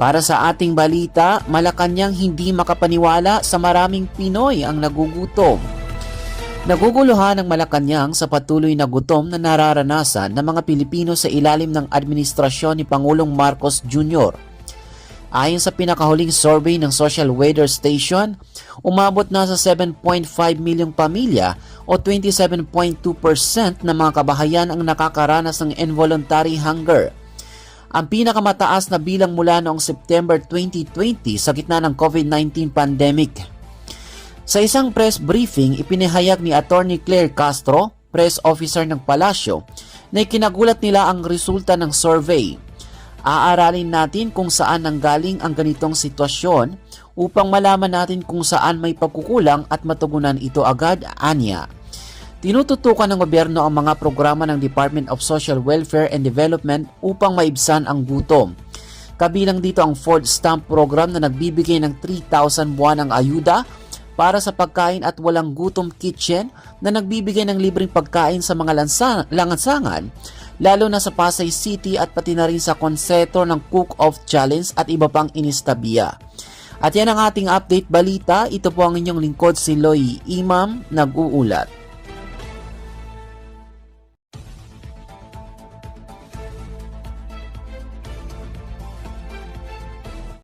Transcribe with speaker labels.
Speaker 1: Para sa ating balita, Malacanang hindi makapaniwala sa maraming Pinoy ang nagugutom. Naguguluhan ang Malacanang sa patuloy na gutom na nararanasan ng mga Pilipino sa ilalim ng administrasyon ni Pangulong Marcos Jr. Ayon sa pinakahuling survey ng Social Weather Station, umabot na sa 7.5 milyong pamilya o 27.2% ng mga kabahayan ang nakakaranas ng involuntary hunger. Ang pinakamataas na bilang mula noong September 2020 sa gitna ng COVID-19 pandemic. Sa isang press briefing, ipinahayag ni Attorney Claire Castro, press officer ng Palasyo, na ikinagulat nila ang resulta ng survey. Aaralin natin kung saan nanggaling ang ganitong sitwasyon upang malaman natin kung saan may pagkukulang at matugunan ito agad, anya. Tinututukan ng gobyerno ang mga programa ng Department of Social Welfare and Development upang maibsan ang gutom. Kabilang dito ang Food Stamp Program na nagbibigay ng 3,000 buwanang ayuda para sa pagkain at walang gutom kitchen na nagbibigay ng libreng pagkain sa mga lansangan, lalo na sa Pasay City at pati na rin sa konsepto ng Cook-Off Challenge at iba pang inistabiya. At yan ang ating update balita. Ito po ang inyong lingkod si Loy Imam, nag-uulat.